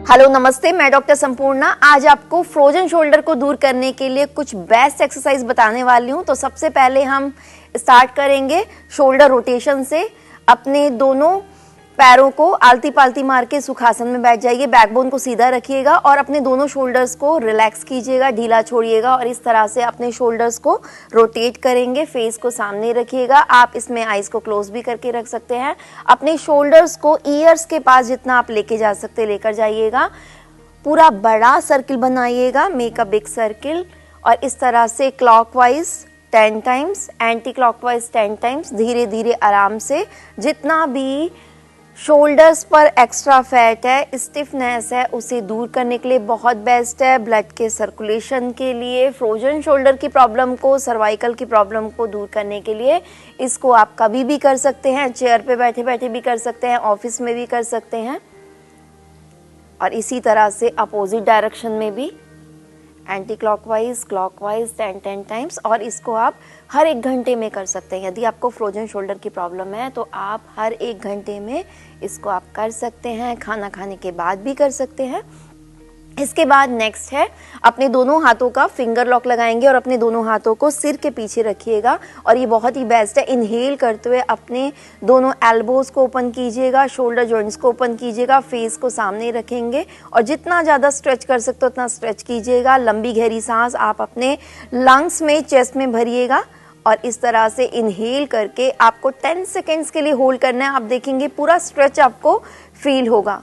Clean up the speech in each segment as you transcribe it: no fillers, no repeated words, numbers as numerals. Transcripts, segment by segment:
Hello नमस्ते, मैं doctor Sampurna आज आपको फ्रोजन शोल्डर को दूर करने के लिए कुछ बेस्ट एक्सरसाइज बताने वाली हूँ। तो सबसे पहले हम स्टार्ट करेंगे शोल्डर रोटेशन से। अपने दोनों पैरों को आलती पालती मार के सुखासन में बैठ जाइए, बैकबोन को सीधा रखिएगा और अपने दोनों शोल्डर्स को रिलैक्स कीजिएगा, ढीला छोड़िएगा और इस तरह से अपने शोल्डर्स को रोटेट करेंगे। फेस को सामने रखिएगा, आप इसमें आईज को क्लोज भी करके रख सकते हैं। अपने शोल्डर्स को ईयर्स के पास जितना आप लेके जा सकते लेकर जाइएगा। पूरा बड़ा सर्किल बनाइएगा, मेक अ बिग सर्किल और इस तरह से clockwise 10 times, anti clockwise 10 times, धीरे धीरे आराम से। जितना भी शोल्डर्स पर एक्स्ट्रा फैट है, स्टिफनेस है, उसे दूर करने के लिए बहुत बेस्ट है। ब्लड के सर्कुलेशन के लिए, फ्रोजन शोल्डर की प्रॉब्लम को, सर्वाइकल की प्रॉब्लम को दूर करने के लिए इसको आप कभी भी कर सकते हैं। चेयर पे बैठे बैठे भी कर सकते हैं, ऑफिस में भी कर सकते हैं और इसी तरह से अपोजिट डायरेक्शन में भी एंटी क्लॉकवाइज, क्लॉकवाइज 10 टाइम्स। और इसको आप हर 1 घंटे में कर सकते हैं। यदि आपको फ्रोजन शोल्डर की प्रॉब्लम है तो आप हर 1 घंटे में इसको आप कर सकते हैं। खाना खाने के बाद भी कर सकते हैं। इसके बाद नेक्स्ट है, अपने दोनों हाथों का फिंगर लॉक लगाएंगे और अपने दोनों हाथों को सिर के पीछे रखिएगा और ये बहुत ही बेस्ट है। इनहेल करते हुए अपने दोनों एल्बोज को ओपन कीजिएगा, शोल्डर जॉइंट्स को ओपन कीजिएगा, फेस को सामने रखेंगे और जितना ज़्यादा स्ट्रेच कर सकते हो उतना स्ट्रेच कीजिएगा। लंबी गहरी सांस आप अपने लंग्स में, चेस्ट में भरिएगा और इस तरह से इनहेल करके आपको 10 सेकेंड्स के लिए होल्ड करना है। आप देखेंगे पूरा स्ट्रेच आपको फील होगा।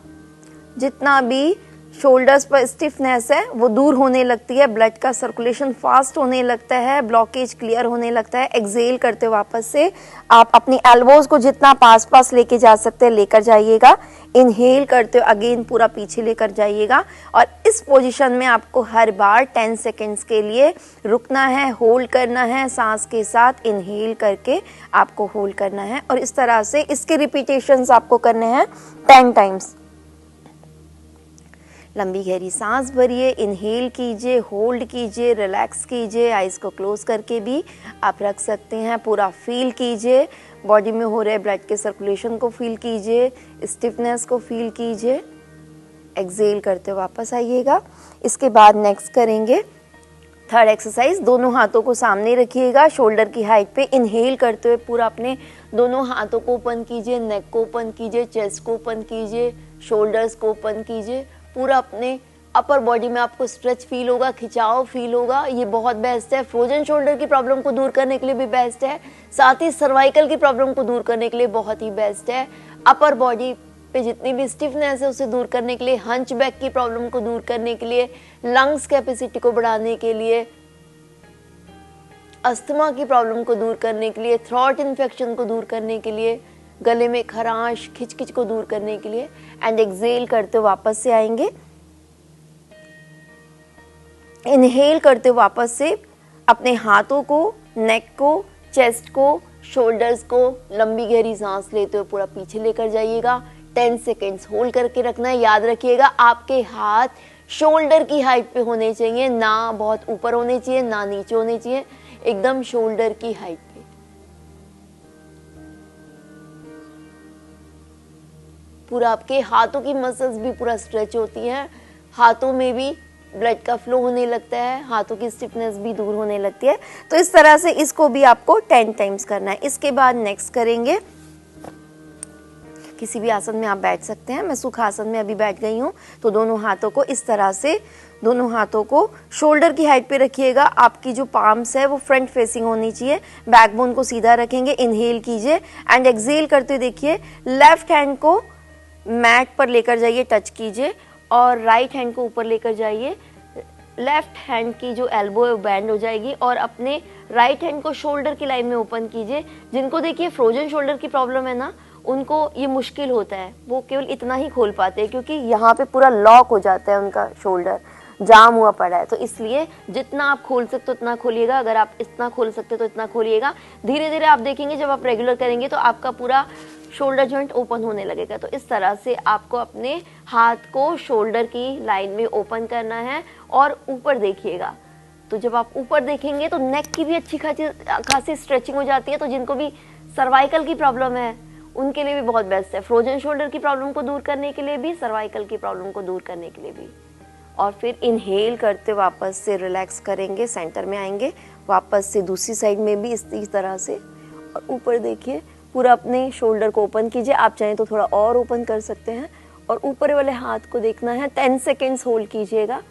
जितना भी शोल्डर्स पर स्टिफनेस है वो दूर होने लगती है, ब्लड का सर्कुलेशन फास्ट होने लगता है, ब्लॉकेज क्लियर होने लगता है। एक्सेल करते वापस से आप अपनी एल्बोज को जितना पास पास लेके जा सकते हैं लेकर जाइएगा। इनहेल करते हुए अगेन पूरा पीछे लेकर जाइएगा और इस पोजीशन में आपको हर बार 10 सेकेंड्स के लिए रुकना है, होल्ड करना है। सांस के साथ इनहेल करके आपको होल्ड करना है और इस तरह से इसके रिपीटेशंस आपको करने हैं 10 टाइम्स। लंबी गहरी सांस भरिए, इनहेल कीजिए, होल्ड कीजिए, रिलैक्स कीजिए। आइज़ को क्लोज करके भी आप रख सकते हैं। पूरा फील कीजिए, बॉडी में हो रहे ब्लड के सर्कुलेशन को फील कीजिए, स्टिफनेस को फील कीजिए। एक्सेल करते वापस आइएगा। इसके बाद नेक्स्ट करेंगे थर्ड एक्सरसाइज। दोनों हाथों को सामने रखिएगा, शोल्डर की हाइट पे। इनहेल करते हुए पूरा अपने दोनों हाथों को ओपन कीजिए, नेक को ओपन कीजिए, चेस्ट को ओपन कीजिए, शोल्डर्स को ओपन कीजिए। पूरा अपने अपर बॉडी में आपको स्ट्रेच फील होगा, खिंचाव फील होगा। ये बहुत बेस्ट है। फ्रोजन शोल्डर की प्रॉब्लम को दूर करने के लिए भी बेस्ट है, साथ ही सर्वाइकल की प्रॉब्लम को दूर करने के लिए बहुत ही बेस्ट है। अपर बॉडी पे जितनी भी स्टिफनेस है उसे दूर करने के लिए, हंच बैक की प्रॉब्लम को दूर करने के लिए, लंग्स कैपेसिटी को बढ़ाने के लिए, अस्थमा की प्रॉब्लम को दूर करने के लिए, थ्रोट इन्फेक्शन को दूर करने के लिए, गले में खराश, खिचखिच को दूर करने के लिए। एंड एक्सेल करते वापस से आएंगे। इनहेल करते वापस से अपने हाथों को, नेक को, चेस्ट को, शोल्डर्स को लंबी गहरी सांस लेते हुए पूरा पीछे लेकर जाइएगा। 10 सेकेंड्स होल्ड करके रखना है। याद रखिएगा आपके हाथ शोल्डर की हाइट पे होने चाहिए, ना बहुत ऊपर होने चाहिए ना नीचे होने चाहिए, एकदम शोल्डर की हाइट पे। पूरा आपके हाथों की मसल्स भी पूरा स्ट्रेच होती हैं, हाथों में भी ब्लड का फ्लो होने लगता है, हाथों की स्टिफनेस भी दूर होने लगती है। तो इस तरह से इसको भी आपको 10 टाइम्स करना है। इसके बाद नेक्स्ट करेंगे, किसी भी आसन में आप बैठ सकते हैं। मैं सुखासन में अभी बैठ गई हूँ। तो दोनों हाथों को इस तरह से, दोनों हाथों को शोल्डर की हाइट पे रखिएगा। आपकी जो पाम्स है वो फ्रंट फेसिंग होनी चाहिए। बैकबोन को सीधा रखेंगे, इनहेल कीजिए एंड एक्सेल करते देखिए। लेफ्ट हैंड को मैट पर लेकर जाइए, टच कीजिए और राइट हैंड को ऊपर लेकर जाइए। लेफ्ट हैंड की जो एल्बो है वो बैंड हो जाएगी और अपने राइट हैंड को शोल्डर की लाइन में ओपन कीजिए। जिनको देखिए फ्रोजन शोल्डर की प्रॉब्लम है ना, उनको ये मुश्किल होता है, वो केवल इतना ही खोल पाते हैं क्योंकि यहाँ पे पूरा लॉक हो जाता है, उनका शोल्डर जाम हुआ पड़ा है। तो इसलिए जितना आप खोल सकते हो उतना खोलिएगा। अगर आप इतना खोल सकते हो तो इतना खोलिएगा। धीरे धीरे आप देखेंगे जब आप रेगुलर करेंगे तो आपका पूरा शोल्डर जॉइंट ओपन होने लगेगा। तो इस तरह से आपको अपने हाथ को शोल्डर की लाइन में ओपन करना है और ऊपर देखिएगा। तो जब आप ऊपर देखेंगे तो नेक की भी अच्छी खासी स्ट्रेचिंग हो जाती है। तो जिनको भी सर्वाइकल की प्रॉब्लम है उनके लिए भी बहुत बेस्ट है। फ्रोजन शोल्डर की प्रॉब्लम को दूर करने के लिए भी, सर्वाइकल की प्रॉब्लम को दूर करने के लिए भी। और फिर इनहेल करते वापस से रिलैक्स करेंगे, सेंटर में आएंगे, वापस से दूसरी साइड में भी इस तरह से, और ऊपर देखिए पूरा अपने शोल्डर को ओपन कीजिए। आप चाहें तो थोड़ा और ओपन कर सकते हैं, और ऊपर वाले हाथ को देखना है। 10 सेकेंड्स होल्ड कीजिएगा।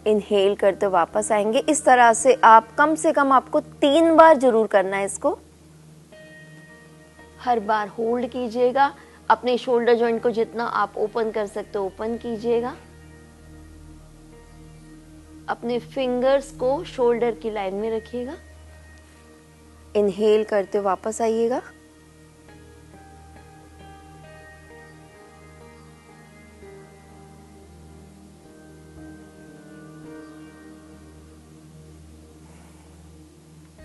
इनहेल करते वापस आएंगे। इस तरह से आप कम से कम आपको 3 बार जरूर करना है इसको। हर बार होल्ड कीजिएगा, अपने शोल्डर जॉइंट को जितना आप ओपन कर सकते हो ओपन कीजिएगा। अपने फिंगर्स को शोल्डर की लाइन में रखिएगा। इनहेल करते वापस आइएगा।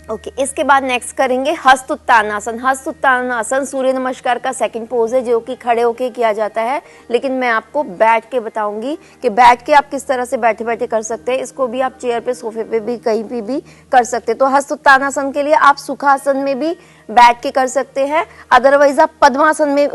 ओके, इसके बाद नेक्स्ट करेंगे हस्त उत्तानासन। हस्त उत्तानासन सूर्य नमस्कार का सेकंड पोज है, जो कि खड़े होके किया जाता है, लेकिन मैं आपको बैठ के बताऊंगी कि बैठ के आप किस तरह से बैठे बैठे कर सकते हैं। इसको भी आप चेयर पे, सोफे पे भी, कहीं पे भी कर सकते हैं। तो हस्त उत्तानासन के लिए आप सुखासन में भी बैठ के कर सकते हैं, अदरवाइज आप पद्मासन में,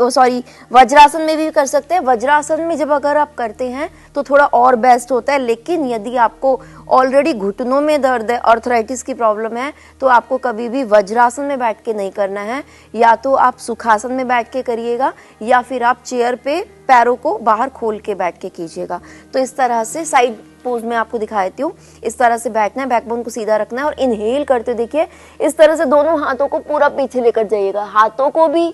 वज्रासन में भी कर सकते हैं। वज्रासन में जब अगर आप करते हैं तो थोड़ा और बेस्ट होता है, लेकिन यदि आपको ऑलरेडी घुटनों में दर्द है, आर्थराइटिस की प्रॉब्लम है, तो आपको कभी भी वज्रासन में बैठ के नहीं करना है। या तो आप सुखासन में बैठ के करिएगा, या फिर आप चेयर पे पैरों को बाहर खोल के बैठ के कीजिएगा। तो इस तरह से साइड पोज में आपको दिखा देती हूँ। इस तरह से बैठना है, बैकबोन को सीधा रखना है, और इनहेल करते देखिए इस तरह से दोनों हाथों को पूरा पीछे लेकर जाइएगा। हाथों को भी,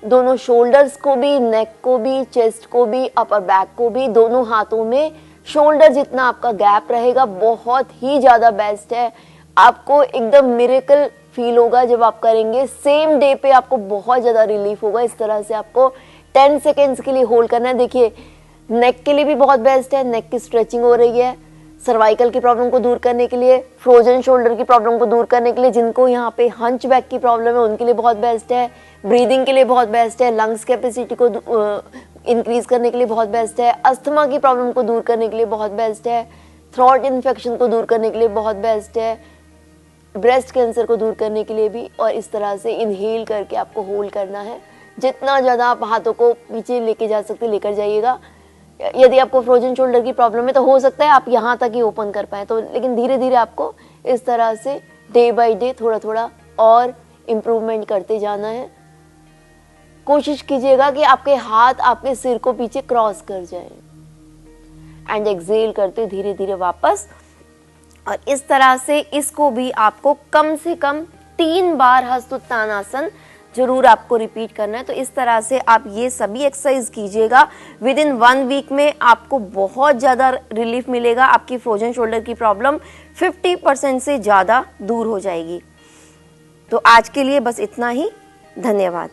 दोनों शोल्डर्स को भी, नेक को भी, चेस्ट को भी, अपर बैक को भी, दोनों हाथों में शोल्डर जितना आपका गैप रहेगा बहुत ही ज्यादा बेस्ट है। आपको एकदम मिरेकल फील होगा जब आप करेंगे। सेम डे पे आपको बहुत ज्यादा रिलीफ होगा। इस तरह से आपको 10 सेकेंड्स के लिए होल्ड करना है। देखिए नेक के लिए भी बहुत बेस्ट है, नेक की स्ट्रेचिंग हो रही है। सर्वाइकल की प्रॉब्लम को दूर करने के लिए, फ्रोजन शोल्डर की प्रॉब्लम को दूर करने के लिए, जिनको यहाँ पे हंच बैक की प्रॉब्लम है उनके लिए बहुत बेस्ट है। ब्रीदिंग के लिए बहुत बेस्ट है, लंग्स कैपेसिटी को इंक्रीज करने के लिए बहुत बेस्ट है, अस्थमा की प्रॉब्लम को दूर करने के लिए बहुत बेस्ट है, थ्रोट इन्फेक्शन को दूर करने के लिए बहुत बेस्ट है, ब्रेस्ट कैंसर को दूर करने के लिए भी। और इस तरह से इनहेल करके आपको होल्ड करना है। जितना ज़्यादा आप हाथों को पीछे लेके जा सकते लेकर जाइएगा। यदि आपको फ्रोजन शोल्डर की प्रॉब्लम है तो हो सकता है आप यहाँ तक ही ओपन कर पाए, तो लेकिन धीरे धीरे आपको इस तरह से डे बाय डे थोड़ा थोड़ा और इम्प्रूवमेंट करते जाना है। कोशिश कीजिएगा कि आपके हाथ आपके सिर को पीछे क्रॉस कर जाए। एंड एक्सेल करते धीरे धीरे वापस। और इस तरह से इसको भी आपको कम से कम 3 बार हस्त उत्तानासन जरूर आपको रिपीट करना है। तो इस तरह से आप ये सभी एक्सरसाइज कीजिएगा। विद इन 1 वीक में आपको बहुत ज़्यादा रिलीफ मिलेगा। आपकी फ्रोजन शोल्डर की प्रॉब्लम 50% से ज़्यादा दूर हो जाएगी। तो आज के लिए बस इतना ही। धन्यवाद।